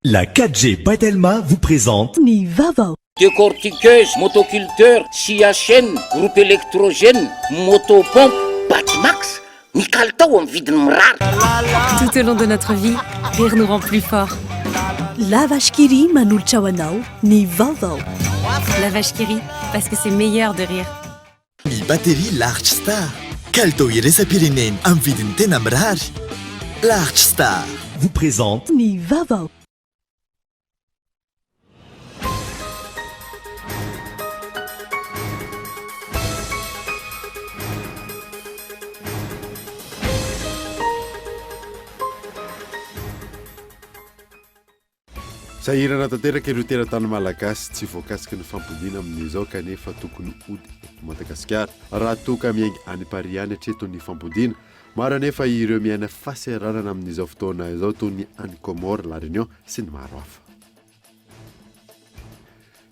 La 4G Batelma vous présente Ny Vaovao. Décortiqueuse, motoculteur, scie à chaîne, groupe électrogène, motopompe, Batmax, ny kalitao amin'ny vidiny mirary. Tout au long de notre vie, rire nous rend plus forts. La vache qui rit manolotra ho anao, ny Vaovao. La vache qui rit, parce que c'est meilleur de rire. Ny batterie Large Star. Kalitao iraisam-pirenena amin'ny vidiny tena mirary. Large Star vous présente Ny Vaovao. Sahirana tanteraka ireo teratany malagasy tsy voakasika ny fampodiana amin'izao kanefa tokony ody Madagasikara raha toka miainga any Paris any hatreto ny fampodiana maro anefa ireo miaina fahasahiranana amin'izao fotoana izao toy ny any Comore, La Réunion sy ny maro hafa.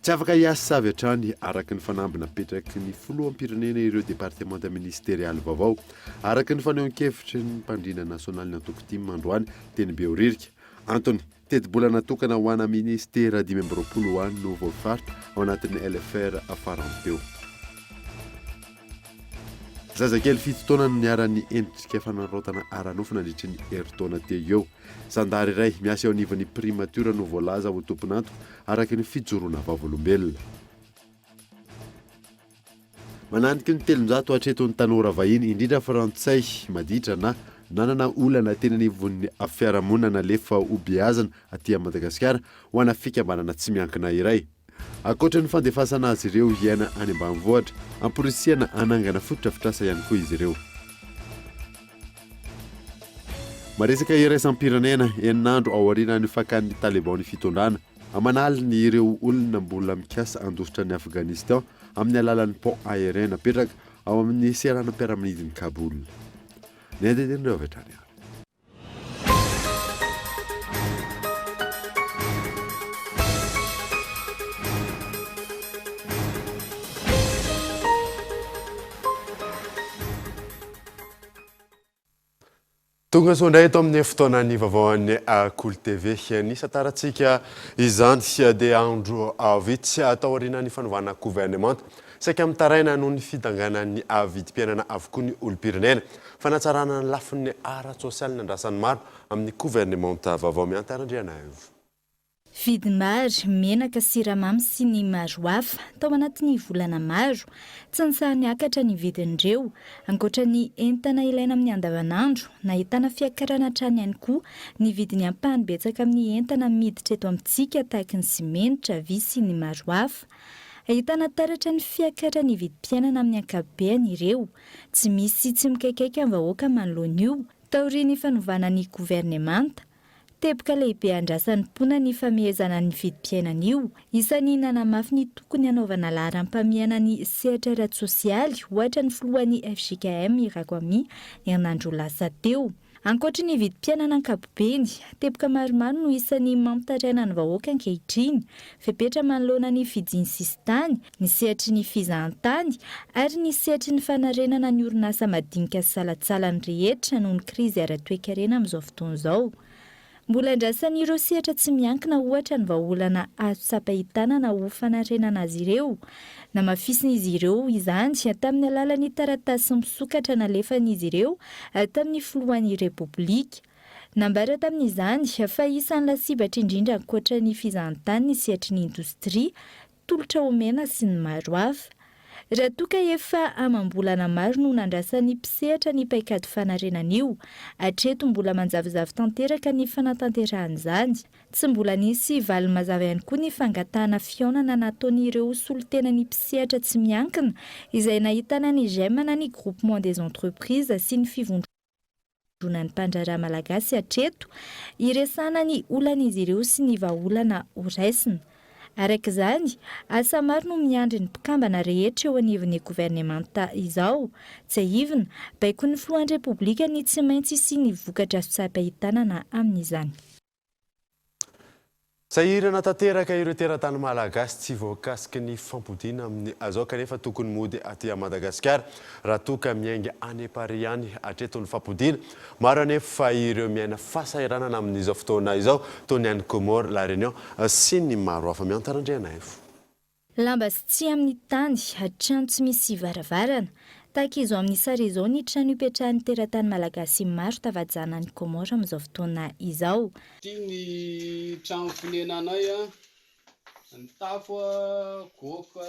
Tsy afaka hiasa savy hatrany araka ny fanambina petraky ny filoham-pirenena ireo département ministériel vaovao araka ny fanehoan-kevitry ny mpandrina nasionaly ny antoko-timy androany teny Behoririka Antony teti-bola natokana ho ana ministera 2020 ho an'ny no voafaritra ao anatin'ny LFR afarany teo. Zazakely fito taona no niara-ny endrika fanarotana aranofo nandritry ny herintaona teo eo. Zandary iray miasa eo anivon'ny primature no voalaza ho tompon'antoko araka ny fijoroana vavolombelona. Mananiky ny 700 hatreto ny tanora vahiny indrindra frantsay maditra na nanana olana tena nivon'ny fiarahamonina lefa obiazana aty Madagasikara ho ana fikambanana tsy miankina iray. Ankoatra ny fandefasana azy ireo hiaina any ambanivohitra, amporisihana anangana fototra fitrasa ihany koa izy ireo. Maresaka iraisam-pirenena eninandro ao aorianan'ny fakan'ny Taliban ny fitondrana, amanaly ny ireo olona mbola mikasa andositra ny Afghanistan amin'ny alalan'ny pont aérien napetraka ao amin'ny seranam-piaramanidin'ny Kaboul. Nededendreo vetrany. Tonga sondray eto amin'ny fotoana ny vaovaon'ny Kolo TV nisy taratsika izany dia andro vitsy atao aorianan'ny fanovana gouvernement saika mitaraina noho ny fidanganan'ny vidim-piainana avokoa ny olom-pirenena fanatsarana ny lafin'ny ara-tsosialy nandrasany maro amin'ny gouvernement vaovao miantarandriana io. Vidimary, menaka, siramamy sy ny maro hafa tao anatin'ny volana maro tsy nisahany akatra ny vidin'ireo ankoatra ny entana ilaina amin'ny andavanandro nahitana fiakarana hatrany ihany koa ny vidiny ampahany betsaka amin'ny entana miditra eto amintsika tahaka ny simenitra, vy sy ny maro hafa. Ahitana taratra ny fiakatra ny vidim-piainana amin'ny ankapobeny ireo tsy misy tsy mikaikaika amin'ny vahoaka manoloana io taorian'ny fanovana ny gouvernemanta. Teboka lehibe andrasan'ny mpona ny famehezana ny vidim-piainana io isan'ny nanamafy ny tokony hanaovana laharam-pahamehana ny sehatra ara-tsosialy ohatra ny filohan'ny FJKM Irakoami herinandro lasa teo. Ankoatra ny vidim-piainana ankapobeny, teboka maromaro no isan'ny mampitaraina ny vahoaka ankehitriny, fepetra manoloana ny fidiny sistany, ny sehatry ny fizahantany ary ny sehatry ny fanarenana ny orinasa madinika sy salatsalany rehetra noho ny krizy ara-toe-karena amin'izao fotoana izao. Mbola andrasan'ireo sehatra tsy miankina ohatra ny vahaolana azo sapahitana na ho fanarenana azy ireo. Namafisina izy ireo izany tamin'ny alalan'ny taratasy misokatra nalefan'izy ireo tamin'ny filohan'ny repoblika. Nambara tamin'izany fa isan'ny lasibatra indrindra ankoatra ny fizahantany ny sehatry ny indostria, tolotra omena sy ny maro hafa. Raha toka efa amam-bolana maro no nandrasan'ny mpisehatra ny paikady fanarenana io, hatreto mbola manjavozavo tanteraka ny fanatanteran'izany. Tsy mbola nisy valy mazava ihany koa ny fangatahana fiaonana nataon'ireo solotena ny mpisehatra tsy miankina izay nahitana ny gemana ny groupement des entreprises sy ny fivondronan'ny mpandraharaha malagasy hatreto iresana ny olan'izy ireo sy ny vahaolana horaisina. Araka izany, asa maro no miandry ny mpikambana rehetra eo anivon'ny gouvernemanta izao. Tsy ahivina, baiko ny filohan'ny repoblika ny tsy maintsy sy ny vokatra sapahitana amin'izany. Sahirana tanteraka ireo teratany malagasy tsy voakasiky ny fampodiana amin'ny azao kanefa tokony mody aty à Madagasikara raha toka miainga any Paris any hatreto ny fampodiana. Maro anefa fa ireo miaina fahasahiranana amin'izao fotoana izao toy ny any Comore, La Réunion sy ny maro hafa miantarandriana efo. Lamba sy tsy amin'ny tany, trano tsy misy varavarana. Tahaka izao amin'ny sary izao ny trano ipetrahan'ny teratany malagasy maro tavajana ny Comore amin'izao fotoana izao. Ty ny trano fonenanay ny tafo goaka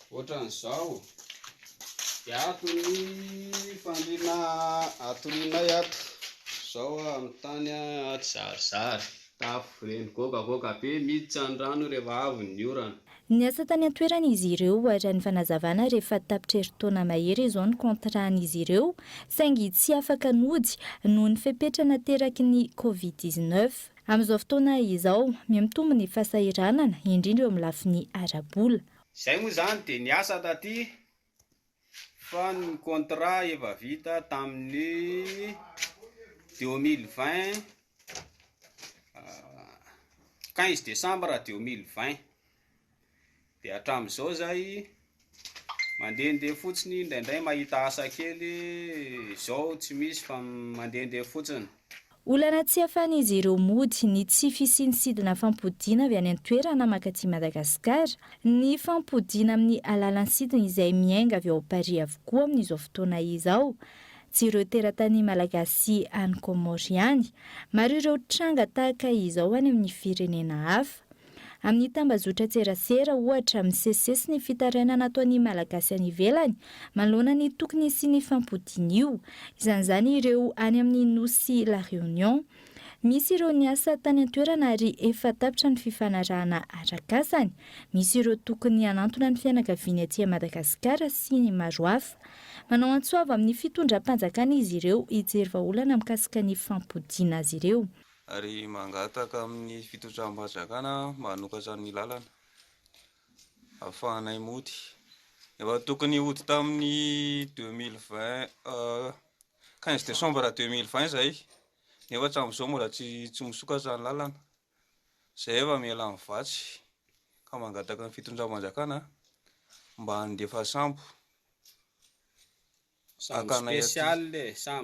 ohatran'izao. Dia ato ny fandriana atorinay ato. Zao amin'ny tany ato zarizary. Tafo reny goakagoaka be miditra ny rano rehefa avy ny orana. Ny asa tany an-toerana izy ireo ary ny fanazavana rehefa tapitra herintaona mahery izao ny kontrahan'izy ireo saingy tsy afaka nody noho ny fepetrana teraky ny Covid-19. Amin'izao fotoana izao miamitombo ny fahasahiranana indrindra eo amin'ny lafiny ara-bola. Zay moa zany dia ny asa taty fa ny contrat efa vita tamin'ny 2020 15 décembre 2020. Dia hatramin'izao zay mandehandeha fotsiny indraindray mahita asa kely izao tsy misy fa mandehandeha fotsiny. Olana tsy ahafahan'izy ireo mody ny tsy fisiansidina fampodiana avy any an-toerana makaty Madagasikara, ny fampodiana amin'ny alalansidina izay miainga avy ao Paris avokoa amin'izao fotoana izao. Tsy ireo teratany malagasy any Comore ihany, maro ireo tranga tahaka izao any amin'ny firenena hafa. Amin'ny tambazotra tserasera ohatra misesisesy ny fitarainana nataon'ny malagasy any ivelany manoloana ny tokony sy ny fampodiana io, izany ireo any amin'ny nosy La Réunion. Misy ireo ny asa tany an-toerana ary efa tapitra ny fifanarahana arak'asany. Misy ireo tokony hanantona ny fianakaviany aty Madagasikara sy ny maro hafa. Manao antsoava amin'ny fitondram-panjakana izy ireo hijery vahaolana mikasika ny fampodiana azy ireo. Ary mangataka amin'ny fitondram-panjakana manokatra ny lalana ahafahanay mody. Efa tokony hody tamin'ny 2020 15 décembre 2020 zay. Nefa hatramin'izao mbola tsy misokatra ny lalana. Zay efa miala amin'ny vatsy ka mangataka ny fitondram-panjakana mba handefa sambo. Sambo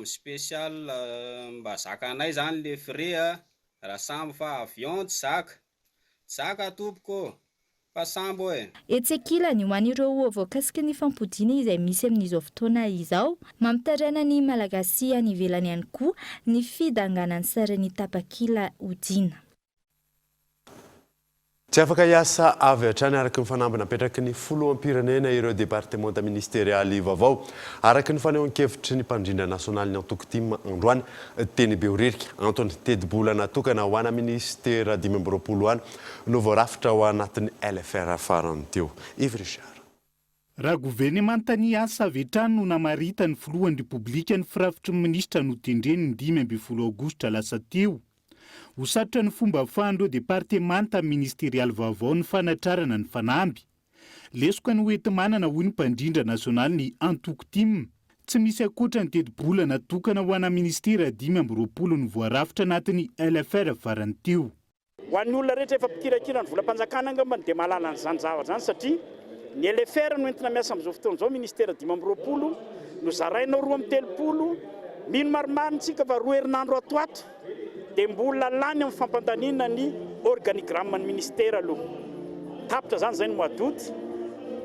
spécial mba zakanay zany le frais raha sambo fa avion tsy zaka tompoko fa sambo e. Etsekilany ho an'ireo voakasika ny fampodiana izay misy amin'izao fotoana izao, mampitaraina ny malagasy any ivelany ihany koa ny fidanganany sarany tapakila odiana. Tsy afaka hiasa avy hatrany araka ny fanambina apetraky ny filoham-pirenena ireo départementa ministérialy vaovao araka ny fanehoan-kevitry ny mpandrindra nasionaly ny antokotima androany teny Behoririka antony tedi-bola natokana ho ana ministera 2020 any no voarafitra ho anatin'ny LFR farany teo. Yves Richard. Raha gouvernemanta ny asa avy hatrany no namarita ny filohan'ny Repoblika ny firafitry ny minisitra no tendreny ny 15 aogositra lasa teo. Hosatra ny fomba ahafahan'ireo departemanta ministerialy vaovao ny fanatrarana ny fanamby. Lesoka ny hoenti-manana hoy ny mpandrindra nasionaly ny antokotima. Tsy misy akoatra ny tedi-bola natokana ho ana ministera 2020 ny voarafitra anatin'ny LFR farany teo. Ho an'ny olona rehetra efa mpikirakira ny volam-panjakana angamba dia mahalala ny zavatra zany satria ny LFR no entina miasa amin'izao fotoana izao ministera 2020 no zarainao 230 mino marimaritsika fa 2 herinandro atoato. Dia mbola lany amin'ny fampandaniana ny organigramme ny ministera aloha. Tapitra zany ny mois d'août.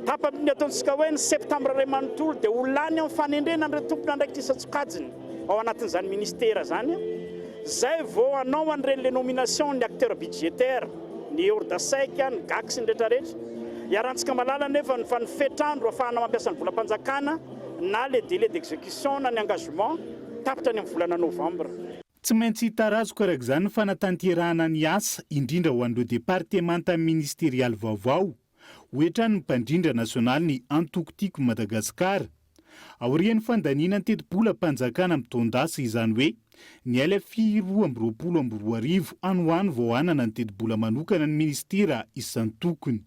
Tapany ataontsika hoe ny septambra iray manontolo dia ho lany amin'ny fanendrena ny tompona andraikitra isa-tsokajiny ao anatin'izany ministera zany. Zay vao anao an'ireny le nomination ny acteur budgétaire, ny ordasek, ny gax ny rehetrarehetra. Iarantsika malala nefa fa ny fetrandro ahafahana mampiasa ny volam-panjakana na le délai d'exécution na ny engagement tapitra ny amin'ny volana novembre. Tsy maintsy hitarazoka arak'izany ny fanatanterahana ny asa indrindra ho an'ireo departemanta ministerialy vaovao, hoetrany ny mpandrindra nasionaly ny antokotiko Madagasikara. Aorian'ny fandaniana ny teti-bola mpanjakana mitondasa izany hoe ny LFI 2020 anohany vao anana ny teti-bola manokana ny ministera isan-tokony.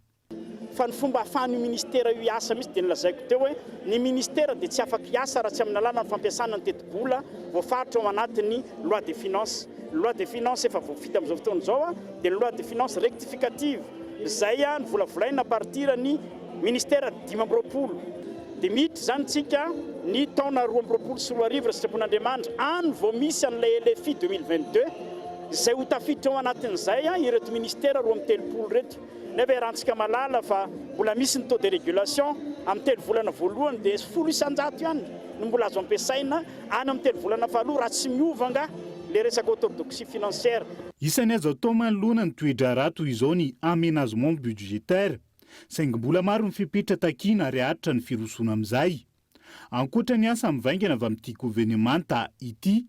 fa ny fomba ahafahan'ny ministera io hiasa misy dia nilazaiko teo hoe ny ministera dia tsy afaka hiasa raha tsy amin'ny lalàna ny fampiasana ny teti-bola voafaritra ao anatin'ny loi de finance. Loi de finance efa voafita amin'izao fotoana izao dia loi de finance rectificative izay ny volavolaina partir ny ministera 5 dia miditra zany tsika ny taona 20 sy 20 raha sitrapon'Andriamanitra any vao misy an'ilay LFI 2022 izay ho tafiditra ao anatin'izay ireto ministera 13 reto. Nefa irantsika malala fa mbola misy ny taux de régulation amin'ny 3 volana voalohany dia 100% ihany no mbola azo ampiasaina any amin'ny 3 volana faharoa raha tsy miovanga le resaka orthodoxie financière. Isan'ny azo atao manoloana ny toetra rato izao ny aménagement budgétaire saingy mbola maro ny fipetra takina ary aritra ny firosona amin'izay. Ankoatra ny asa mivaingana avy amin'ity gouvernemanta ity,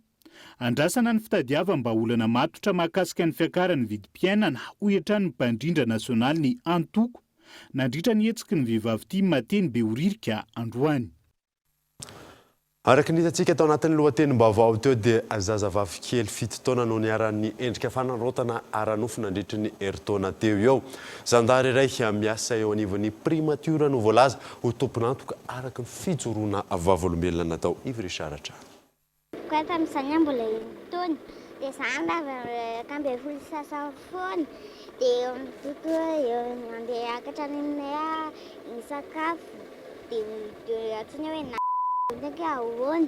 andrasana ny fitadiava mba olana matotra mahakasika ny fiakaran'ny vidim-piainana ho etrany ny mpandrindra nasionaly ny antoko nandritra ny hetsiky ny vehivavy ity mateny be horirika androany. Araka ny hitantsika tao anatin'ny lohatenim-baovao teo dia zazavavy kely 7 taona no niaran'ny endrika fanarotana aranofo nandritra ny herintaona teo eo. Zandary iray miasa eo anivon'ny primature no voalaza ho tompon'antoka araka ny fijoroana vavolombelona natao Ivry-Saratra. Koa tamin'izany mbola taona dia izany ka mbe folo sasany foana dia mitoto andeha akatra ninay ny sakafo dia atsiny hoe ntenika ahoana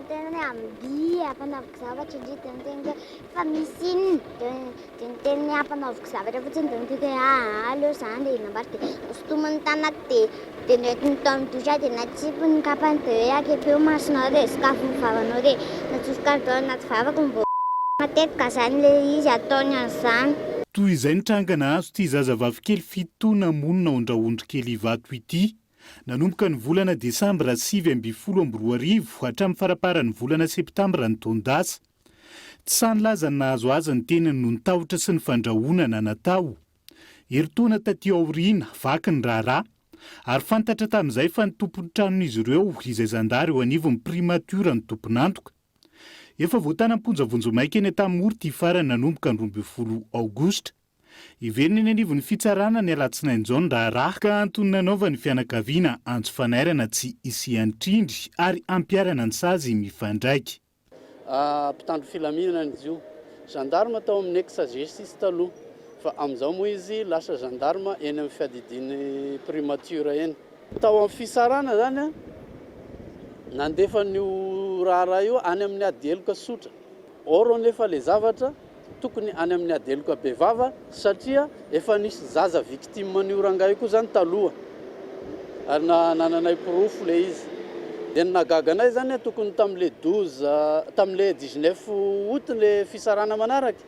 tena amby ampanaoviko zavatra indritra tena fa misy iny dia niteny ampanaoviko zavatra fotsiny dia niteny aleo izany dia nambarika sotomany tanako dia nety nitamin'dosa dia natsipo ny kapany dia akepeo masonao dia sakafo ny vavanao dia natsofoka tao anaty vavako mbo matetika izany ilay izy ataony an'izany. Toy izay nitrangana azo ity zazavavy kely 7 taona monina ao andrahondry kely Ivato ity. Nanomboka ny volana Desambra 2012 hatramin'ny faraparan'ny volana Septambra ny taondasa. Tsy sanylaza ny nahazo azy ny tenany no nitahotra sy ny fandrahonana natao. Herintaona taty aoriana vaky ny raharaha ary fantatra tamin'izay fa ny tompon'ny tranon'izy ireo izay zandary eo anivon'ny primature ny tompon'antoka. Efa voatanam-ponjavonjo maika eny tamin'ny orty farany nanomboka ny 12 Aogositra. Iverina eny anivon'ny fitsarana ny alatsinainy izao ny raharaha ka antony nanaovany fianakaviana antso fanairana tsy isiantrindry ary ampiarana ny sazy mifandraiky. Mpitandro filaminana izy io. Gendarme tao amin'ny ex-exercice taloha fa amin'izao moa izy lasa gendarme eny amin'ny fiadidiny primature eny. Tao amin'ny fisarana zany nandefa n'io raharaha io any amin'ny adeloka sotra. Or nefa le zavatra tokony any amin'ny adeloka bevava satria efa nisy zaza victime manio rangahy koa zany taloha. Ary nananay proof le izy. Dia nagaganay zany tokony tam'le 19 août le fisarana manaraka.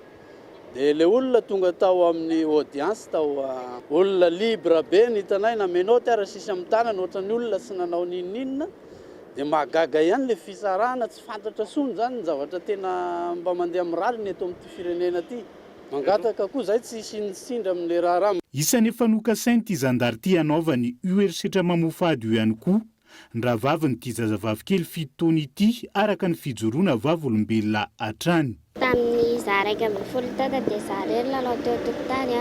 Dia le olona tonga tao amin'ny audience tao olona libre be nitanay namenao tiara sisy amin'ny tanana ohatran'ny olona sy nanao ninninina. Dia mahagaga ihany le fisarana tsy fantatra sony zany ny zavatra tena mba mandeha amin'ny raliny eto amin'ity firenena ity. Mangataka koa zay tsy sindrisindry amin'le raharaha. Isan'ny efa nokasainy ity zandary ity hanaovany herisetra mamofady io ihany koa ny rahavaviny ity zazavavy kely 7 taona ity araka ny fijoroana vavolombelona hatrany. Tamin'ny izaho 1 taona dia izaho irery lalao teo tokotany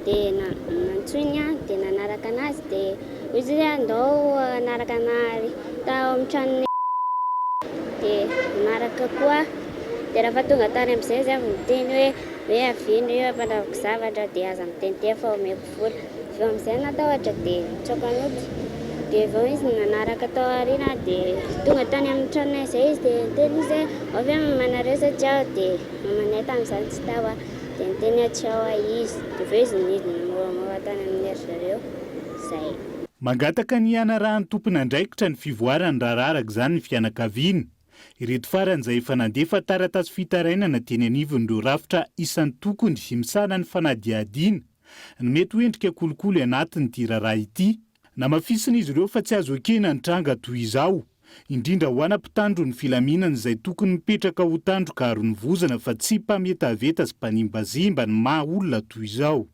dia nantsoiny dia nanaraka anazy dia izy andao nanaraka anazy tao amin'ny tranony dia naraka koa dia rehefa tonga tany amin'izay izy avy miteny hoe avino io ampanaoviko zavatra dia aza miteny fa omeko vola. Vao amin'izay natahotra dia nitsokan'ody dia vao izy nanaraka tao aoriana dia tonga tany amin'ny tranonay izay izy dia niteny izy avy manareo satria aho dia mamanay tamin'izany tsy tao dia niteny atsao izy dia vao izy nidina tany amin'ny ery zareo izay. Mangataka ny ianarahany tompony andraikitra ny fivoarany raharaha araka izany ny fianakaviana. Ireto faran'izay efa nandefa taratasy fitarainana teny anivon'ireo rafitra isan'ny tokony misana ny fanadihadiana ny mety hoendrika kolokolo anatin'ity raharaha ity. Namafisina izy ireo fa tsy azo ekena ny tranga toy izao, indrindra ho ana-mpitandro ny filaminana izay tokony mipetraka ho tandroka ary ny vozana fa tsy mpametaveta sy mpanimbazimba ny maha olona toy izao.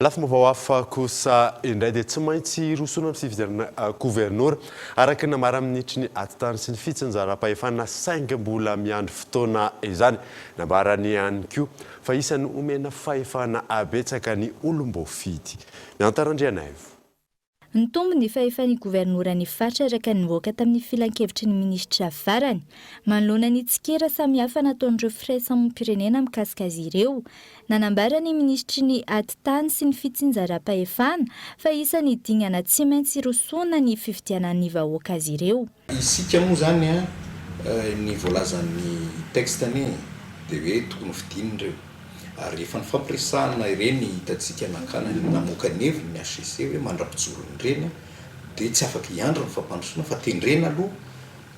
Lafa vaovao hafa kosa indray dia tsy maintsy rosona amin'ny fifidianana gouvernora araka namara amin'nitry ny atitany sy ny fitsinjaram-pahefana saingy mbola miandry fotoana izany nambarany ihany koa fa isany omena fahefana abetsaka ny olom-boafidy miantarandrianaivo. Ny tombo ny fahefan'ny gouvernora ny faritra araka nivoaka tamin'ny filan-kevitry ny minisitra farany manoloana ny tsikera samihafa nataon'ireo firaisamonim-pirenena mikasika azy ireo. Nanambara ny ministry ny atitany sy ny fitsinjaram-pahefana fa isany dingana tsy maintsy rosona ny fifidianan'ny vahoaka azy ireo. Isika moa zany ny voalazan'ny textany dia hoe tokony fidinireo ary efa ny fampiresahana ireny hitantsika nakana namoaka ny heviny ny HCC hoe mandrapijorony ireny dia tsy afaka hiandro ny fampandrosoana fa tendrena aloha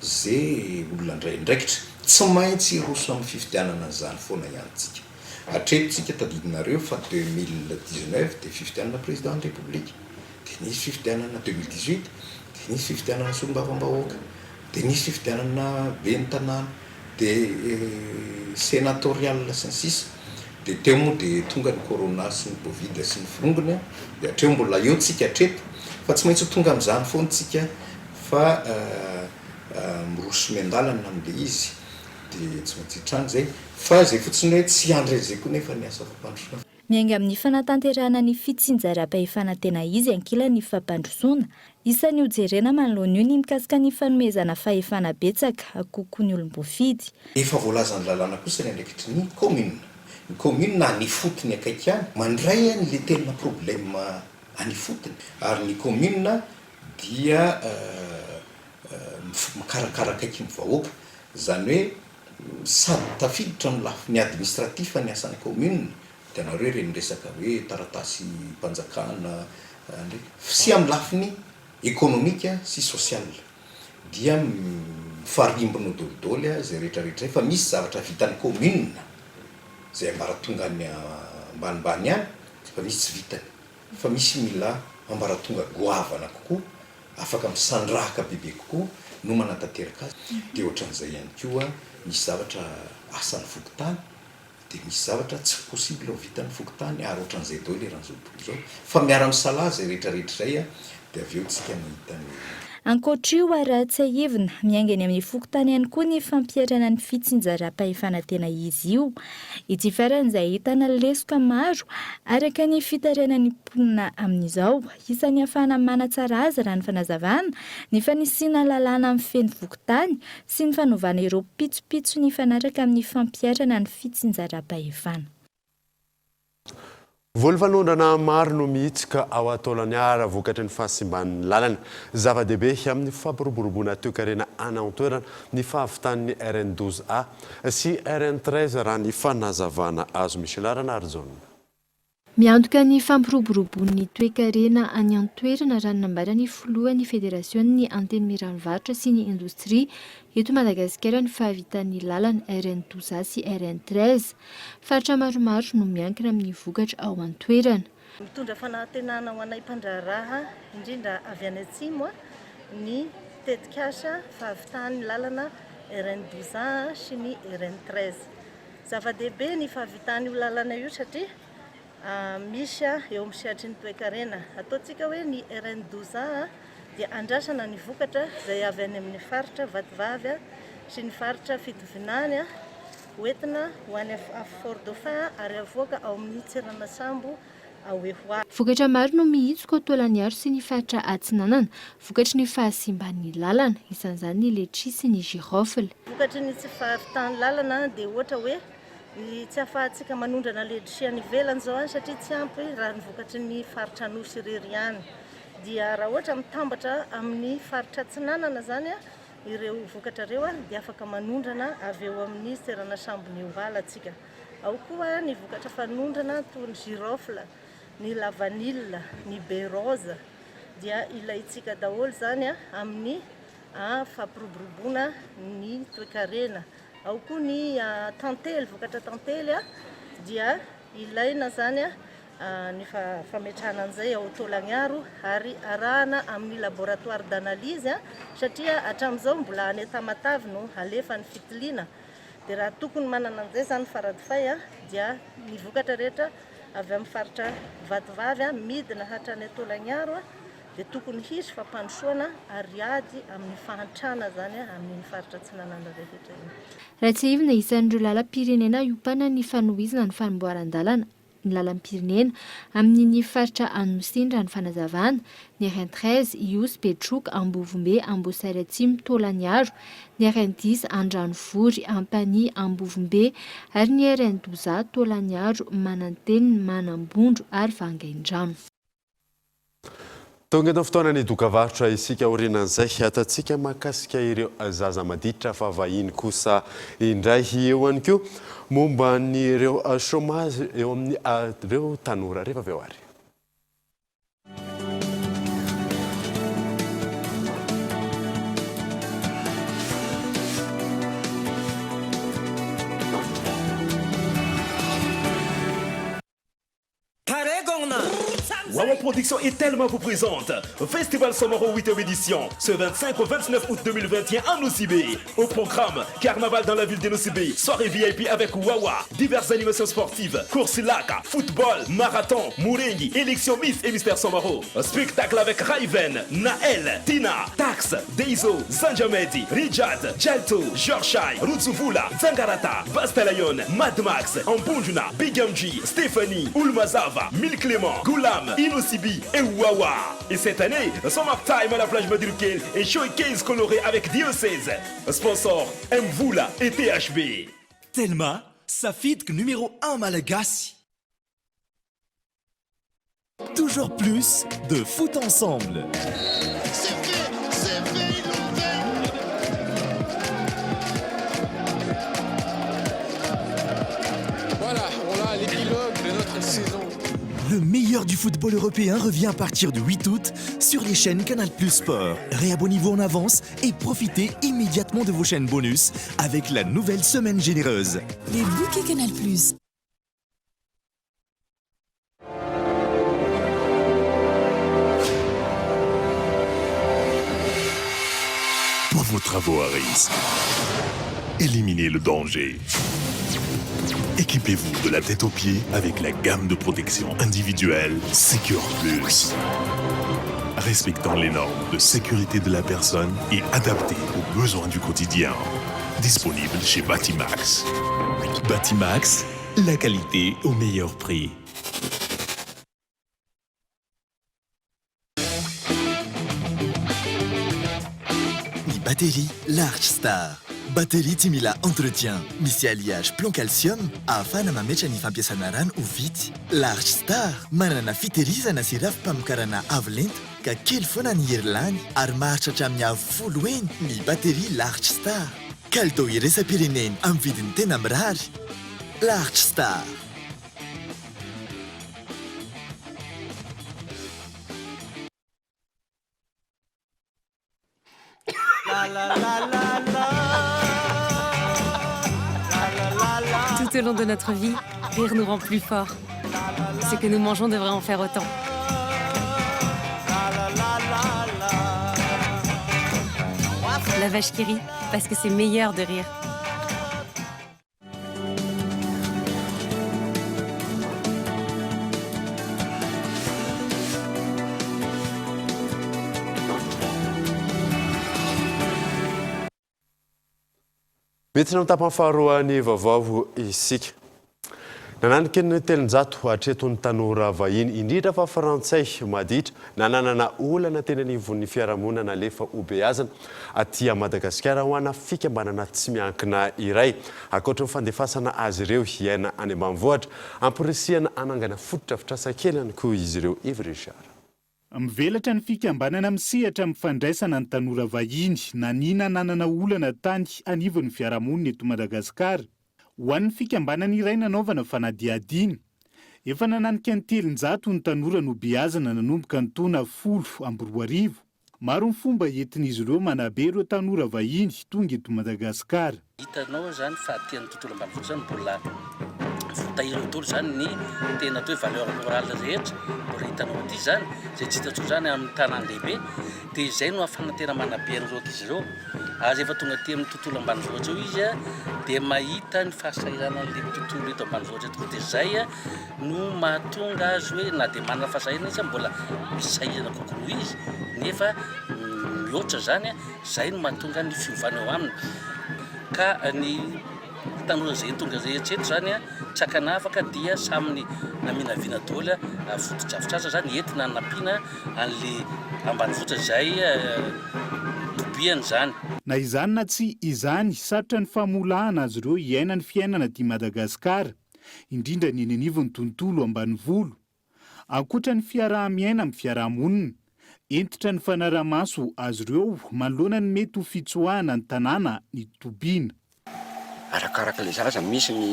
zay olona ndraidraikitra tsy maintsy roso amin'ny fifidianana an'izany foana ihantsika. Hatretontsika tadidinareo fa 2019 dia fifidianana président de république, dia nisy fifidianana 2018, dia nisy fifidianana solombavam-bahoaka, dia nisy fifidianana ben'ny tanàna, dia sénatorial sy ny sisa. Dia teo moa dia tonga ny corona sy ny covid sy ny firongony dia hatreo mbola eo tsika hatreto fa tsy maintsy tonga amin'izany foana tsika fa miroso miandalana amin'ilay izy dia tsy maintsy hitrany zay fa zay fotsiny hoe tsy andry zay koa nefa ny asa fampandrosoana. Miainga amin'ny fanatanterahana ny fitsinjaram-pahefana tena izy ankila ny fampandrosoana isan'ny hojerena manoloana io ny mikasika ny fanomezana fahefana betsaka kokoa ny olom-boafidy. Efa voalazany lalàna kosa ny andraikitry ny commune. Ny commune any fotony akaiky any mandray ny le tena problème any fotony ary ny commune dia mikarakara akaiky ny vahoaka zany hoe sady tafiditra ny lafiny administratif ny asan'ny commune tanareo reny resaka hoe taratasy mpanjakana sy amin'ny lafiny économique sy social dia mifarimbona dolidoly zay rehetrarehetra fa misy zavatra vitan'ny commune zay ambaratonga ny ambanimbany any fa misy tsy vitany fa misy mila ambaratonga goavana kokoa afaka misandrahaka bebe kokoa no manatanteraka azy dia ohatran'izay ihany koa misy zavatra asan'ny fokotany dia misy zavatra tsy possible ho vitan'ny fokotany ary ohatran'izay dao le ran'izao zao fa miara-misalaha zay rehetrarehetra zay dia avy eo tsika mahitany. Ankoatrio raha tsy ahevina miaingany amin'ny fokotany ihany koa ny fampiarana ny fitsinjaram-pahefana tena izy io. Ity faran'izay ahitana lesoka maro araka ny fitaranany mponina amin'izao. Isan'ny ahafahana manatsara azy raha ny fanazavana ny fanisiana lalàna amin'ny feno fokotany sy ny fanaovana ireo pitsopitso ny fanaraka amin'ny fampiarana ny fitsinjaram-pahefana. Voalovanondrana maro no mihitsika ao Ataolaniara vokatry ny fahasimban'ny lalana zava-dehibe amin'ny fampiroboroboana toe-karena any an-toerana ny fahavitan'ny RN12A sy RN13 raha ny fanazavana azo misy larana arzona. Miantoka ny fampiroboroboan'ny toe-karena any an-toerana raha nambarany filohan'ny federasion'ny anteny ranovarotra sy ny indostria eto Madagasikara ny fahavitan'ny lalana RN12A sy RN13 faritra maromaro no miankina amin'ny vokatra ao an-toerana. Mitondra fanantenana ho anay mpandraharaha indrindra avy any atsimo ny tetikasa fahavitan'ny lalana RN12A sy ny RN13. Zava-dehibe ny fahavitan'io lalana io satria misy eo amin'ny siatry ny toe-karena. Ataontsika hoe ny RN12A dia andrasana ny vokatra izay avy any amin'ny faritra vatovavy sy ny faritra fitovinany hoentina ho any Fort Dauphin ary avoaka ao amin'ny Tserana Sambo Aout. Vokatra maro no mihitsika Ataolaniara sy ny faritra Atsinanana vokatry ny fahasimban'ny lalana isan'izany ny letchi sy ny girofle. Vokatry ny tsy fahavitan'ny lalana dia ohatra hoe tsy ahafahantsika manondrana letchi any ivelany zao satria tsy ampy raha ny vokatry ny faritra Anosy irery ihany. Dia raha ohatra mitambatra amin'ny faritra Atsinanana zany ireo vokatra ireo dia afaka manondrana avy eo amin'ny Tserana Sambo ny Ovala atsika. Ao koa ny vokatra fanondrana toy ny girofle, ny lavanille, ny berose dia ilaitsika daholo zany amin'ny fampiroboroboana ny toe-karena. Ao koa ny tantely, vokatra tantely dia ilaina zany ny fametrahana an'izay ao Ataolaniara ary arahana amin'ny laboratoire d'analyse satria hatramin'izao mbola any Tamatavy no alefa ny fitiliana. Dia raha tokony manana an'izay zany faradofay dia ny vokatra rehetra avy amin'ny faritra vatovavy midina hatrany atolagniaro dia tokony hisy fampandrosoana ariady amin'ny fahantrana zany amin'ny faritra tsy nanana rehetra iny. Ratsivina isan'ireo lalam-pirenena iopana ny fanohizana ny fanamboaran-dalana ny lalam-pirenena amin'ny faritra Anosindra ny fanazavana, ny RN13 Ios Petroka Ambovombe Ambosary Atsimo Tolaniaro, ny RN10 Andranovory Ampani Ambovombe ary ny RN12 Tolaniaro Mananteny Manambondro ary Vangaindrano. Tonga eto fotoana ny dokavarotra isika orinan'izay atatsika mahakasika ireo zaza maditra fa vahiny kosa indray eo ihany koa momba ny ireo chômage eo amin'ny ireo tanora rehefa avy eo ary. Waouh Production et tellement vous présente Festival Somaro 8e édition ce 25 au 29 août 2021 à Nosibé. Au programme, carnaval dans la ville de Nosibé, soirée VIP avec Wawa, diverses animations sportives, courses lac, football, marathon, mourengi, élection Miss et Mister Somaro. Spectacle avec Raven, Naël, Tina, Tax, Deizo, Zanjamedi, Rijad, Jalto, Jorshai, Rutsuvula, Zangarata, Bastalayon, Mad Max, Ambunjuna, Bigamji, Stéphanie, Ulmazava, Mil Clément, Goulam, Inosibi et Wawa. Et cette année, Summer Time à la plage Madrukel et showcase coloré avec Diocèse. Sponsor Mvoula et THB. Telma, Safit numéro 1 Malagasy. Toujours plus de foot ensemble. Voilà, on a l'épilogue de notre saison. Le meilleur du football européen revient à partir du 8 août sur les chaînes Canal Plus Sport. Réabonnez-vous en avance et profitez immédiatement de vos chaînes bonus avec la nouvelle semaine généreuse. Les bouquets Canal Plus. Pour vos travaux à risque, éliminez le danger. Équipez-vous de la tête aux pieds avec la gamme de protection individuelle Secure Plus. Respectant les normes de sécurité de la personne et adaptées aux besoins du quotidien. Disponible chez Batimax. Batimax, la qualité au meilleur prix. Ni batterie Large Star. Batterie timila entretien misy alliage plomb calcium ahafahana mametra ny fampiasana rano ho vitsy. Large Star manana fitehirizana sy rafi-pamokarana avo lenta ka kely foana ny herilany ary maharitra hatramin'ny avo 10 eny ny batterie Large Star. Kalitao iraisam-pirenena amin'ny vidiny tena mirary. Large Star. Tout au long de notre vie, rire nous rend plus forts. Ce que nous mangeons devrait en faire autant. La vache qui rit, parce que c'est meilleur de rire. Mety ny tapany faharoa ny vaovao isika. Nananiky ny telonjato hatreton'ny tanora vahiny indrindra fa frantsay maditra nananana olana teny anivon'ny fiarahamonina nalefa obeazana aty Madagasikara ho ana fikambanana tsy miankina iray. Ankoatra ny fandefasana azy ireo hiaina any ambanivohitra, ampirisihana anangana fototra kely ihany koa izy ireo Ivy Richard. Mivelatra ny fikambanana misehatra amin'ny fandraisana ny tanora vahiny nanina nanana olana tany anivon'ny fiarahamonina eto Madagasikara. Ho an'ny fikambanana iray nanaovana fanadiadiana. Efa nananika ny telonjato ny tanora nobeazana nanomboka ny taona 10 Maro ny fomba entin'izy ireo manabe ireo tanora vahiny tonga eto Madagasikara. Hitanao zany fa aty amin'ny tontolo ambanivohitra zany mbola votahiry tolo zany ny tena toe valeur morale rehetra. Mbola hitanao aty zany, zay tsy hitantsika zany amin'ny tanàn lehibe, dia izay no ahafana tena manabe an'ireo ankizy ireo azy efa tonga aty amin'ny tontolo ambanivohitra eo izy a dia mahita ny fahasahiranan'le tontolo eto ambanivohitra eto dia zay a no mahatonga azy hoe na dia manana fahasahirana izy a mbola misy sahirana kokoa izy nefa mihoatra zany a zay no mahatonga ny fiovana eo aminy ka ny tanora zay tonga zay etseto zany a tsy akana afaka dia saminy naminaviana daholo a fotodrafitrasa zany entina nampiana an'le ambanivohitra zay tobiany zany na izany na tsy izany sarotra ny famolahana azy ireo hiaina ny fiainana dy Madagasikara indrindra ny anivon'ny tontolo ambanivolo ankoatra ny fiaraha-miaina amin'ny fiaraha-monina entitra ny fanaramaso azy ireo manoloana ny mety ho fitsoahana ny tanàna ny tobiana arakaraka le zaza misy ny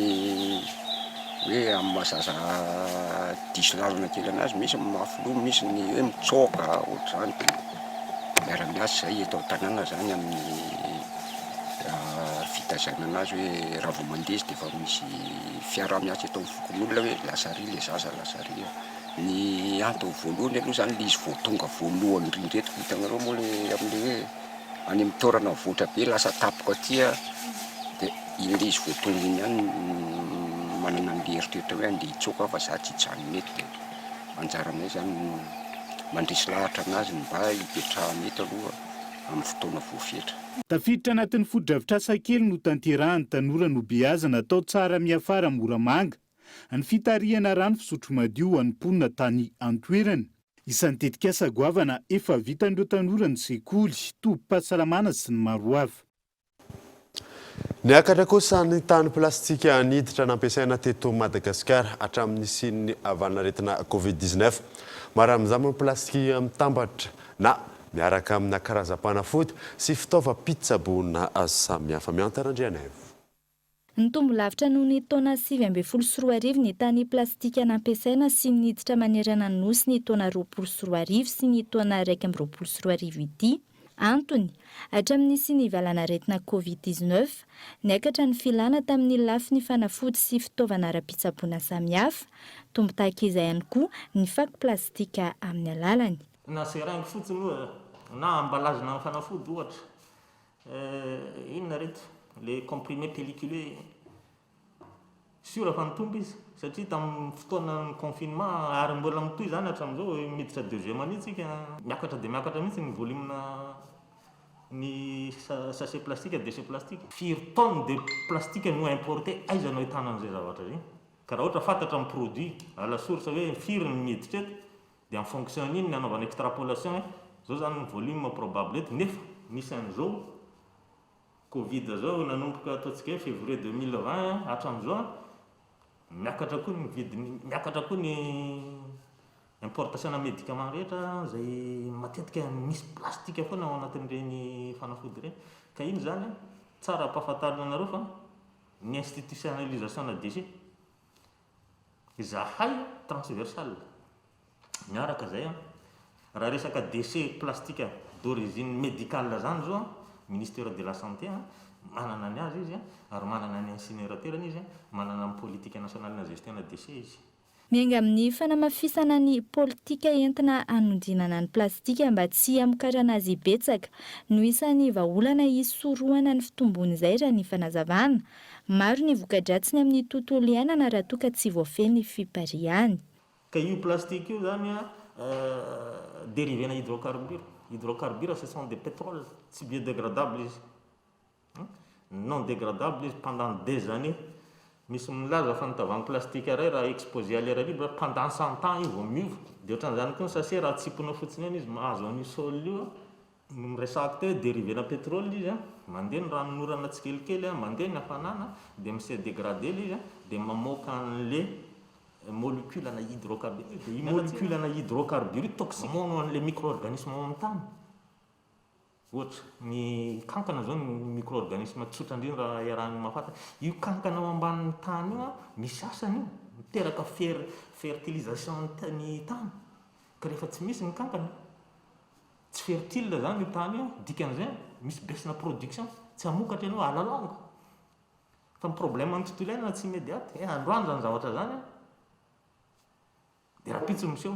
hoe amin'ny mahazaza diso lalana kely anazy misy mafilo misy ny hoe mitsoka ohatr'izany miara-miasa zay eto tanàna zany amin'ny fitazanana azy hoe raha vao mandeha dia efa misy fiaraha-miasa eto amin'ny fokon'olona hoe lasary le zaza lasary ny antony voalohany aloha zany le izy vao tonga voalohany rindreto hitanareo moa le amin'le hoe any amin'ny taorana voatra be lasa tapoka aty dia iny le izy vao tonga iny ihany manana an'le eritreritra hoe andeha hitsoka fa za tsy hijano mety dia anjaranay zany mandresy lahatra anazy mba hipetrahany eto aloha amin'ny fotoana voafetra. Tafiditra anatin'ny fotodrafitrasa kely no tanterahany tanora nobeazana atao tsara miafara Moramanga ny fitariana rano fisotro madio any mponina tany antoerana. Isan'ny tetika sagoavana efa vitan'ireo tanora ny sekoly, tobim-pahasalamana sy ny maro hafa. Niakatra kosa ny tany plastika niditra nampiasaina teto Madagasikara hatramin'ny sin'ny avanaretina Covid-19. Mara amin'izany plastika mitambatra na miaraka amina karazam-panafody sy fitaovam-pitsaboana azy samihafa miantarandrianaivo. Ny tombolavitra noho ny taona 2024 ny tany plastika nampiasaina sy niditra manerana ny nosy ny taona 2024 sy ny taona 2024 ity. Antony, hatramin'ny sy ny valanaretina Covid-19, niakatra ny filana tamin'ny lafiny fanafody sy fitaovana ara-pitsaboana samihafa, tombo tahaka izay ihany koa ny fako plastika amin'ny alalany. Na seraingy fotsiny na ambalazina amin'ny fanafody ohatra. Inona reto? Le comprimé pelliculé sura fa mitombo izy satria tamin'ny fotoana ny confinement ary mbola mitoy zany hatramin'izao miditra deuxième année tsika miakatra dia miakatra mihitsy ny volume ny sachet plastique déchet plastique. Firy tonnes de plastique no importé aiza no ahitana an'izay zavatra zay. Ka raha ohatra fantatra amin'ny produit à la source hoe firy ny miditra eto dia en fonction iny ny anaovana extrapolation zao zany ny volume probable eto nefa misy an'izao Covid zao nanomboka ataontsika hoe février 2020 hatramin'izao miakatra koa ny vidiny miakatra koa ny importation médicament rehetra zay matetika misy plastika foana ao anatin'ireny fanafody ireny ka iny zany tsara ampahafantarina anareo fa ny institutionnalisation na déchet zahay transversal miaraka zay raha resaka déchet plastique d'origine médicale zany zao ministère de la santé manana ny azy izy ary manana ny incinérateur izy manana ny politique nationale na gestion na déchet izy. Miainga amin'ny fanamafisana ny politika entina anodinana ny plastika mba tsy hamokarana azy betsaka no isan'ny vahaolana hisorohana ny fitombony izay raha ny fanazavana. Maro ny voka-dratsiny amin'ny tontolo iainana raha toa ka tsy voafeny fipariany. Ka io plastique io zany dérivé na hydrocarbures. Hydrocarbures, ce sont des pétroles, c'est biodégradable, non dégradable pendant des années. Misy milaza fa nitavagny plastique iray raha exposé à l'air libre pendant 100 ans io vao miova. Dia ohatran'izany koa ny sachet raha tsipona fotsiny eny izy mahazo an'io sol io miresaka teo dérivé na pétrole izy mandeha ny ranon'orana tsikelikely mandeha ny hafanana dia mise dégradé le izy dia mamoaka an'le molécule na hydrocarbure. Dia molécule na hydrocarbure toxique mono an'le micro-organisme ao amin'ny tany. Ohatra ny kankana zao ny micro-organisme tsotra indrindra raha iarahan'ny mafata. Io kankana ao ambanin'ny tany io misy asany io miteraka fertilisation ny tany. Ka rehefa tsy misy ny kankana tsy fertile zany io tany io dikan'izay misy baissena production tsy hamokatra ianao alalanga. Fa ny problème ny tontolo iainana tsy immédiate androany zany zavatra zany dia raha pitsy miseho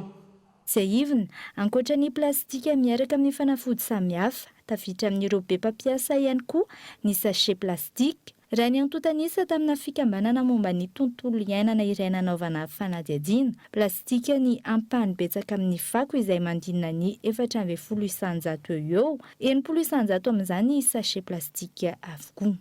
Tsy aivina, ankoatra ny plastika miaraka amin'ny fanafody samihafa, tafiditra amin'ireo be mpampiasa ihany koa ny sachet plastika. Raha ny antontanisa tamina fikambanana momba ny tontolo iainana iray nanaovana fanadihadiana, plastika ny ampahany betsaka amin'ny fako izay mandinina ny 410 isanjato eo, 80 isanjato amin'izany ny sachet plastika avokoa.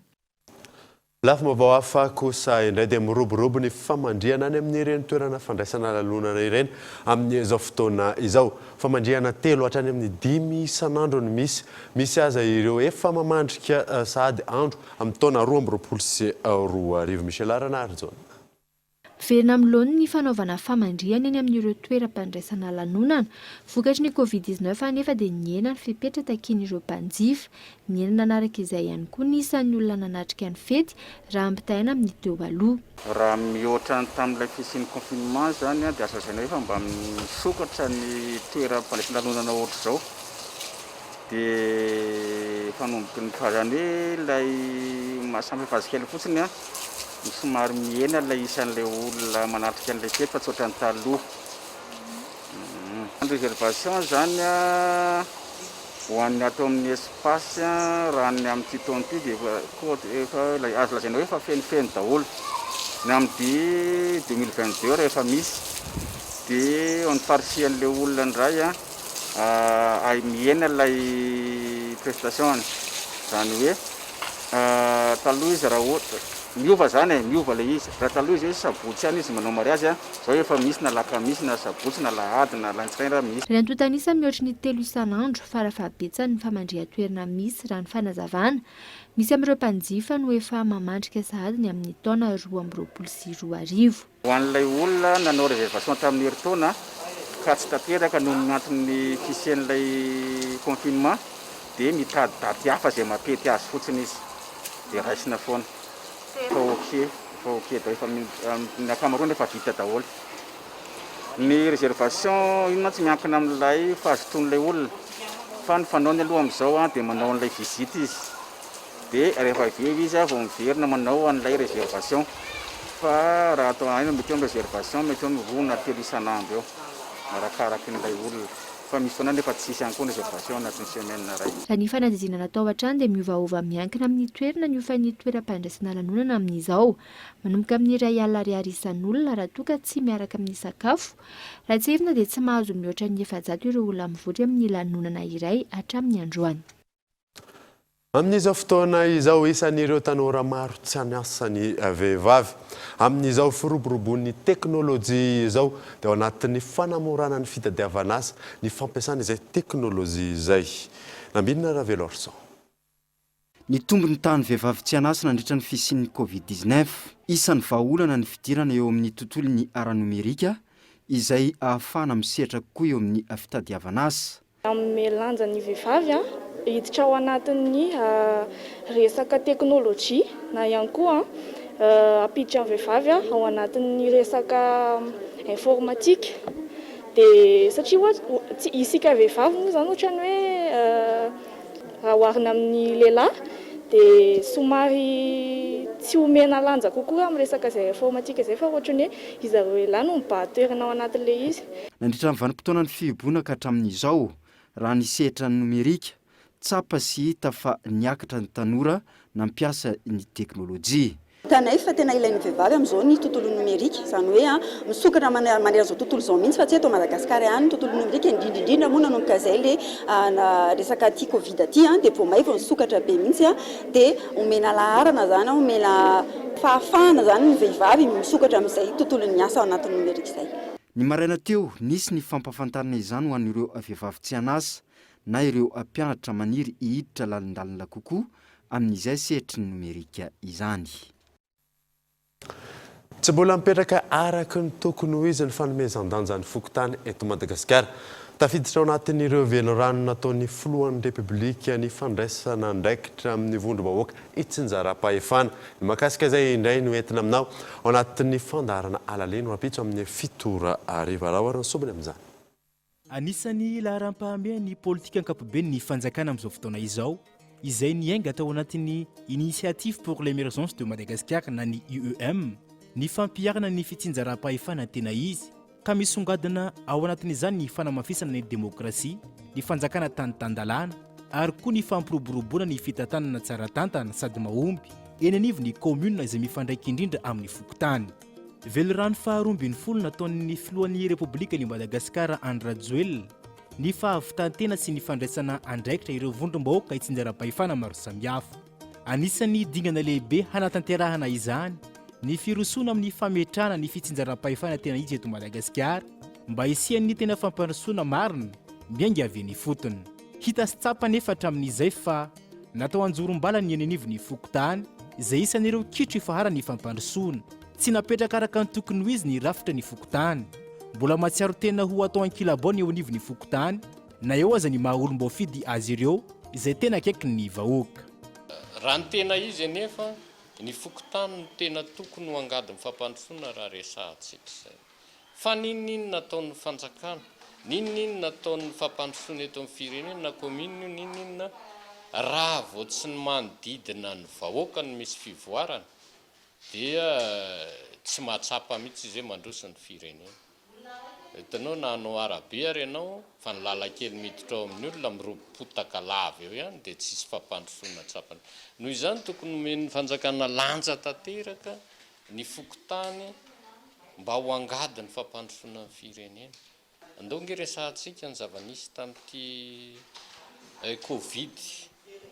Lafo vaovao hafa kosa indray dia miroborobo ny famandriana any amin'ny ireny toerana fandraisana lalonana ireny amin'izao fotoana izao. Famandriana 3 hatrany amin'ny 5 isan'andro ny misy aza ireo efa mamandrika sahady andro amin'ny taona 2022. Michel Aranarjo. Verina amin'loany ny fanaovana famandriana eny amin'ireo toeram-pandraisana lanonana, vokatry ny Covid-19 anefa dia niena ny fipetraka takian'ireo mpanjifa, niena nanaraka izay ihany koa nisan'ny olona nanatrika ny fety raha ampitaina amin'ny teo aloha. Raha mihoatra tamin'ilay fisian'ny confinement zany dia asa zaina efa mba misokatra ny toeram-pandraisana lanonana ohatra izao. Dia fanomboky ny fahazany hoe ilay mahasamby fazikely fotsiny somary miena ilay isan'ilay olona manatrika an'ilay fety fa tsy ohatran'ny taloha. Ny réservation zany ho an'ny atao amin'ny espace raha ny amin'ity taona ity dia efa azo lazaina hoe efa fenifeny daholo. Ny amin'ny 2022 rehefa misy dia ny farisian'ilay olona indray ay miena ilay prestation zany hoe taloha izy raha ohatra miova zany miova ilay izy raha taloha izy hoe sabotsy any izy manao mariazy zao efa misy na lakamisy na sabotsy na lahady na lantsirainy raha misy. Raha ny tontanisa mihoatra ny 3 isan'andro farafahabetsany ny famandria-toerana misy raha ny fanazavana. Misy amin'ireo mpanjifa no efa mamandrika sahadiny amin'ny taona 2022. Ho an'ilay olona nanao réservation tamin'ny herintaona ka tsy tanteraka no antony fisian'ilay confinement dia mitady daty hafa izay mampety azy fotsiny izy dia raisina foana. Fa ok da efa ny akamaroany efa vita daholo. Ny réservation ino tsy miankina amin'ilay fahazotoan'ilay olona fa ny fanaony aloha amin'izao dia manao an'ilay visite izy dia rehefa aveo izy vao miverina manao an'ilay réservation fa raha atao aina mety eo amin'ny réservation mety eo amin'ny 2 na 3 isan'andro eo arakaraky n'ilay olona. Fa misy foana nefa tsisy ihany koa réservation anatin'ny semaine ray. Raha ny fanadihadiana natao hatrany dia miovaova miankina amin'ny toerana ny ofan'ny toeram-pandraisana lanonana amin'izao. Manomboka amin'ny 2 alina ariary isan'olona raha toka tsy miaraka amin'ny sakafo. Raha tsy evina dia tsy mahazo mihoatra ny 700 ireo olona mivoatra amin'ny lanonana iray hatramin'ny androany. Amin'izao fotoana izao isan'ireo tanora maro tsy aniasa ny vehivavy. Amin'izao firoborobon'ny teknôlôjia izao dia ao anatin'ny fanamorana ny fitadiavana asa ny fampiasana izay teknôlôjia izay. Nambinina Ravelorson. Ny tombony tany vehivavy tsy anasa nandritra ny fisian'ny Covid-19, isan'ny vahaolana ny fidirana eo amin'ny tontolon'ny ara-nomerika izay ahafahana misehatra kokoa eo amin'ny fitadiavana asa. Amin'ny lanja ny vehivavy hiditra ao anatin'ny resaka teknôlôjia na ihany koa apiditra ny vehivavy ao anatin'ny resaka informatika dia satria isika vehivavy moa zany ohatrany hoe oharina amin'ny lehilahy dia somary tsy omena lanja kokoa amin'ny resaka izay informatika izay fa ohatrany hoe izy lehilahy no mibahatoerana ao anatin'ilay izy. Nandritra ny vanim-potoana ny fihiboana ka hatramin'izao raha ny sehatra ny nomerika tsapa sy hita fa niakatra ny tanora nampiasa ny teknôlôjia. Tanay fa tena ilain'ny vehivavy amin'izao ny tontolo nomerika, izany hoe misokatra manera izao tontolo izao mihitsy fa tsy eto Madagasikara ihany tontolo nomerika indrindrindrindra moa nanomboka izay le resaka ty Covid aty dia vao may vao nisokatra be mihitsy dia omena laharana zany omena fahafahana zany ny vehivavy misokatra amin'izay tontolo ny asa ao anatin'ny nomerika izay. Ny maraina teo nisy ny fampafantarana izany ho an'ireo vehivavy tsy anasa na ireo mpianatra maniry hiditra lalindalina kokoa amin'izay sehatry ny nomerika izany. Tsy mbola mipetraka araka ny tokony ho izy ny fanomezan-danja ny fokontany eto Madagasikara. Tafiditra ao anatin'ireo velorano nataon'ny filohan'ny Repoblika ny fandraisana andraikitra amin'ny vondrom-bahoaka itsinjaram-pahefana. Ny mahakasika izay indray no entina aminao ao anatin'ny fandarana alaleno rapitso amin'ny 7 ariva raha sobony amin'izany. Anisany laharam-pahamea ny politika ankapobeny ny fanjakana amin'izao fotoana izao izay niainga tao anatin'ny initiative pour l'émergence de Madagascar na ny IEM ny fampiarana ny fitsinjaram-pahefana tena izy ka misongadina ao anatin'izany ny fanamafisana ny demokrasia, ny fanjakana tany-tandalàna ary koa ny fampiroboroboana ny fitantanana tsara tantana sady mahomby eny anivo ny commune izay mifandraiky indrindra amin'ny fokotany. Velorano faharoa-ambin'ny nataon'ny filohan'ny Repoblika ny Madagasikara Andry Rajoelina ny fahavitantena sy ny fandraisana andraikitra ireo vondrom-bahoaka hitsinjaram-pahefana maro samihafa. Anisan'ny dingana lehibe hanatanterahana izany ny firosoana amin'ny fametrahana ny fitsinjaram-pahefana tena izy eto Madagasikara mba hisian'ny tena fampandrosoana marina miainga avy ny fotony. Hita sy tsapa nefa hatramin'izay fa natao anjorom-bala ny eny anivon'ny fokotany izay isan'ireo kitro ifahara ny fampandrosoana. Tsy napetraka araka ny tokony ho izy ny rafitra ny fokotany. Mbola matsiaro tena ho atao ankilabao ny eo anivon'ny fokotany na eo aza ny maha olom-bao fidy azy ireo izay tena akaiky ny vahoaka. Raha ny tena izy anefa ny fokotany no tena tokony ho angadin'ny fampandrosoana raha resahantsika izay. Fa ninona nataon'ny fanjakana, ninona nataon'ny fampandrosoana eto amin'ny firenena na commune, ninona raha vao tsy ny manodidina ny vahoaka no misy fivoarana dia tsy mahatsapa mihitsy izay mandroso ny firenena. Hitanao na hanao arabe ary ianao fa ny lalankely miditra ao amin'ny olona miroapotaka lava eo ihany dia tsisy fampandrosoana tsapany. Noho izany tokony omen'ny fanjakana lanja tanteraka ny fokotany mba ho angadin'ny fampandrosoana ny firenena. Andao nge resahantsika ny zava-nisy tamin'ity Covid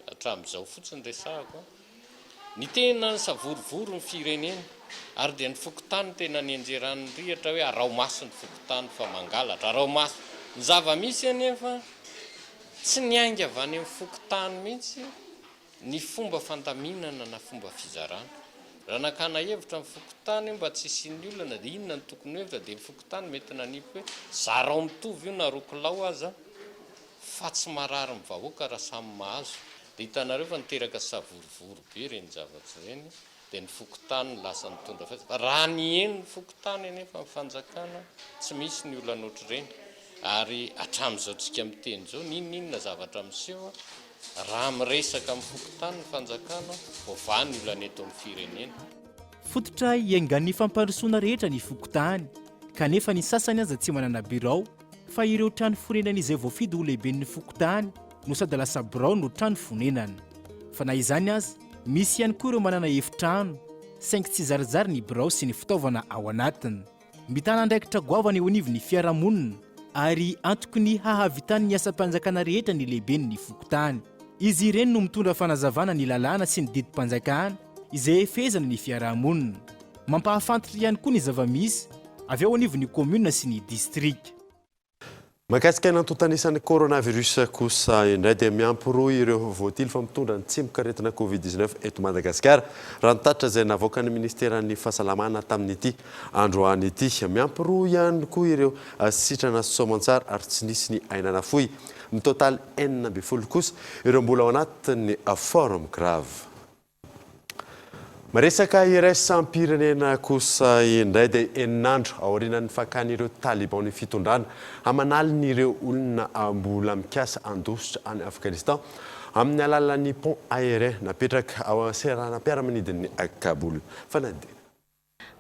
hatramin'izao fotsiny resahako. Ny tena ny savorivory ny firenena ary dia ny fokotany tena ny anjeran'ny rihatra hoe arao-maso ny fokotany fa mangalatra. Arao-maso ny zava-misy anefa tsy niainga avy any amin'ny fokotany mihitsy ny fomba fandaminana na fomba fizarana. Raha nakana hevitra ny fokotany mba tsy isian'ny olona dia inona ny tokony hevitra dia ny fokotany mety nanipy hoe zarao mitovy io na rokolao aza fa tsy marary ny vahoaka raha samy mahazo. Dia hitanareo fa niteraka savorivory be reny zavatra ireny dia ny fokotany lasa mitondra fa raha ny eny ny fokotany anefa ny fanjakana tsy misy ny olana ohatr'ireny. Ary hatramin'izao tsika miteny izao ninona zavatra miseho raha miresaka amin'ny fokotany ny fanjakana voavaha ny olana eto amin'ny firenena. Fototra iaingan'ny fampandrosoana rehetra ny fokotany kanefa ny sasany aza tsy manana birao fa ireo trano fonenan'izay voafidy ho lehiben'ny fokotany no sady lasa birao no trano fonenana. Fa na izany aza misy ihany koa ireo manana efitrano saingy tsy zarizary ny birao sy ny fitaovana ao anatiny. Mitana andraikitra goavana eo anivon'ny fiarahamonina ary antoko ny hahavitany ny asam-panjakana rehetra ny lehiben'ny fokotany. Izy ireny no mitondra fanazavana ny lalàna sy ny didim-panjakana izay efezana ny fiarahamonina. Mampahafantatra ihany koa ny zava-misy avy ao anivon'ny commune sy ny district. Mahakasika ny antontanisany coronavirus kosa indray dia miampy roa ireo voatily fa mitondra ny tsimbokaretina Covid-19 eto Madagasikara. Raha nitatra izay navoaka ny ministeran'ny fahasalamana tamin'ity androany ity. Miampy roa ihany koa ireo sitrana soamantsara ary tsy nisy ny ainana fohy. Ny total 40 kosa ireo mbola ao anatin'ny forme grave. Maresaka iraisam-pirenena kosa indray dia eninandro aorianan'ny fakan'ireo taliban ny fitondrana hamanalina ireo olona mbola mikasa andositra any Afghanistan amin'ny alalan'ny pont aérien napetraka ao seranam-piaramanidin'ny Kaboul. Fanady.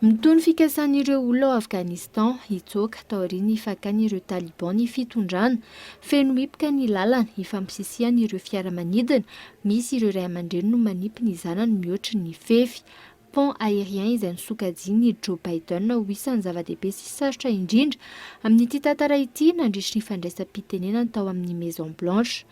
Mitony fikasan'ireo olona ao Afghanistan hitsoaka taorian'ny fakan'ireo taliban ny fitondrana feno mipika ny lalana ifampisisihan'ireo fiaramanidina misy ireo ray aman-dreny no manipy ny zanany mihoatra ny fefy. Pont aérien izay nisokajian'ny Joe Biden ho isan'ny zava-dehibe sy sarotra indrindra amin'ity tantara ity nandritra ny fandraisam-pitenenana tao amin'ny Maison Blanche.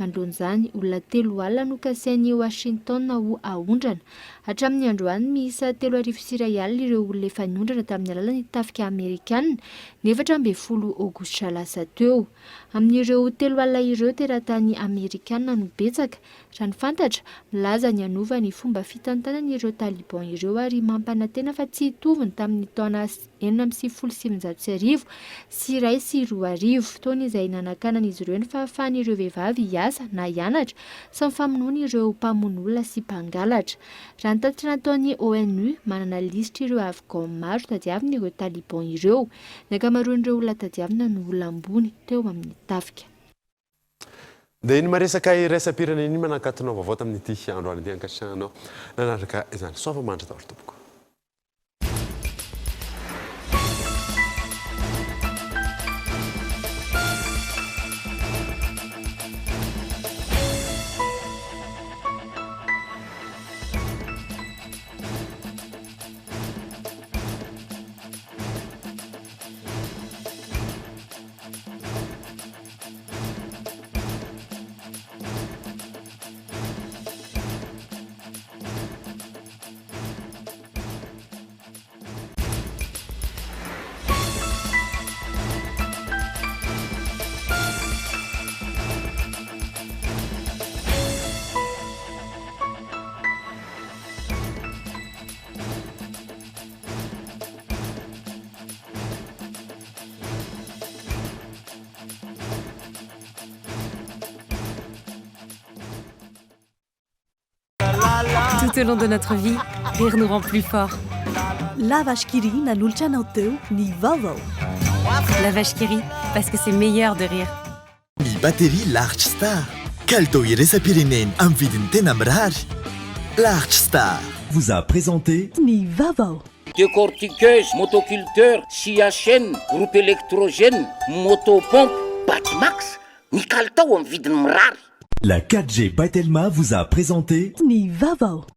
Mandroan'izany olona 3 alina no kasain'i Washington ho ahondrana. Hatramin'ny androany miisa 3,1 alina ireo olona efa niondrana tamin'ny alalan'ny tafika Amerikanina ny 14 aogositra lasa teo. Amin'ireo 3 alina ireo teratany Amerikanina no betsaka. Raha ny fantatra, milaza ny anova ny fomba fitantanan'ireo taliban ireo ary mampanantena fa tsy hitoviny tamin'ny taona 1979 sy 2002 fotoana izay nanakanan'izy ireo ny fahafahan'ireo vehivavy hiasa na hianatra sy mifamonoana ireo mpamono sy mpangalatra. Raha ny tatitra nataon'ny ONU manana lisitra ireo afghan maro tadiavin'ireo taliban ireo. Ny ankamaroan'ireo olona tadiavina no olona ambony teo amin'ny tafika. Dia iny maresaka iraisam-pirenena manankatonao vaovao tamin'ity androany ity ankasitrahanao nanaraka izany soava mandry tavolo tompoko. Tout au long de notre vie, rire nous rend plus forts. La vache qui rit nanolotra anao teo ny Vaovao. La vache qui rit, parce que c'est meilleur de rire. Ny batterie Large Star. Kalitao iraisam-pireneny amin'ny vidiny tena mirary. Large Star vous a présenté ny Vaovao. Décortiqueuse, motoculteur, scie à chaîne, groupe électrogène, motopompe, Batimax, ny kalitao amin'ny vidiny mirary. La 4G by Telma vous a présenté ny Vaovao.